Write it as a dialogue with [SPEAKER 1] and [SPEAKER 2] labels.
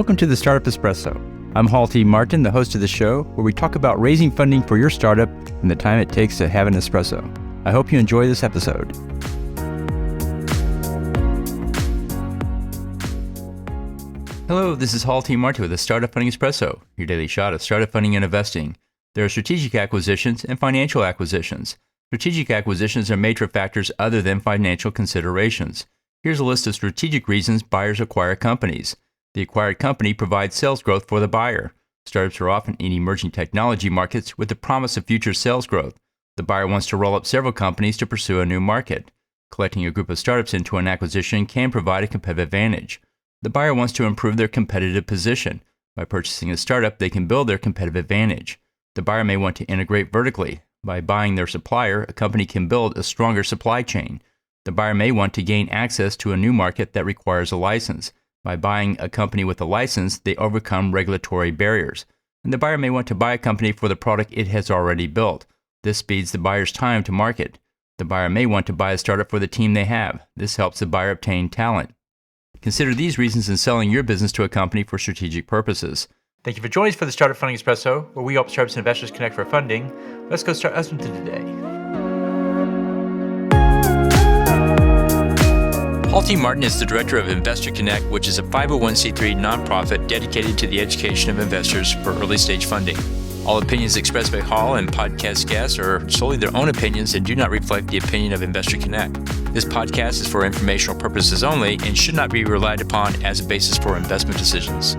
[SPEAKER 1] Welcome to the Startup Espresso. I'm Hall T. Martin, the host of the show, where we talk about raising funding for your startup and the time it takes to have an espresso. I hope you enjoy this episode. Hello, this is Hall T. Martin with the Startup Funding Espresso, your daily shot of startup funding and investing. There are strategic acquisitions and financial acquisitions. Strategic acquisitions are made for factors other than financial considerations. Here's a list of strategic reasons buyers acquire companies. The acquired company provides sales growth for the buyer. Startups are often in emerging technology markets with the promise of future sales growth. The buyer wants to roll up several companies to pursue a new market. Collecting a group of startups into an acquisition can provide a competitive advantage. The buyer wants to improve their competitive position. By purchasing a startup, they can build their competitive advantage. The buyer may want to integrate vertically. By buying their supplier, a company can build a stronger supply chain. The buyer may want to gain access to a new market that requires a license. By buying a company with a license, they overcome regulatory barriers. And the buyer may want to buy a company for the product it has already built. This speeds the buyer's time to market. The buyer may want to buy a startup for the team they have. This helps the buyer obtain talent. Consider these reasons in selling your business to a company for strategic purposes. Thank you for joining us for the Startup Funding Espresso, where we help startups and investors connect for funding. Let's go start us into today. Hall T. Martin is the director of Investor Connect, which is a 501c3 nonprofit dedicated to the education of investors for early-stage funding. All opinions expressed by Hall and podcast guests are solely their own opinions and do not reflect the opinion of Investor Connect. This podcast is for informational purposes only and should not be relied upon as a basis for investment decisions.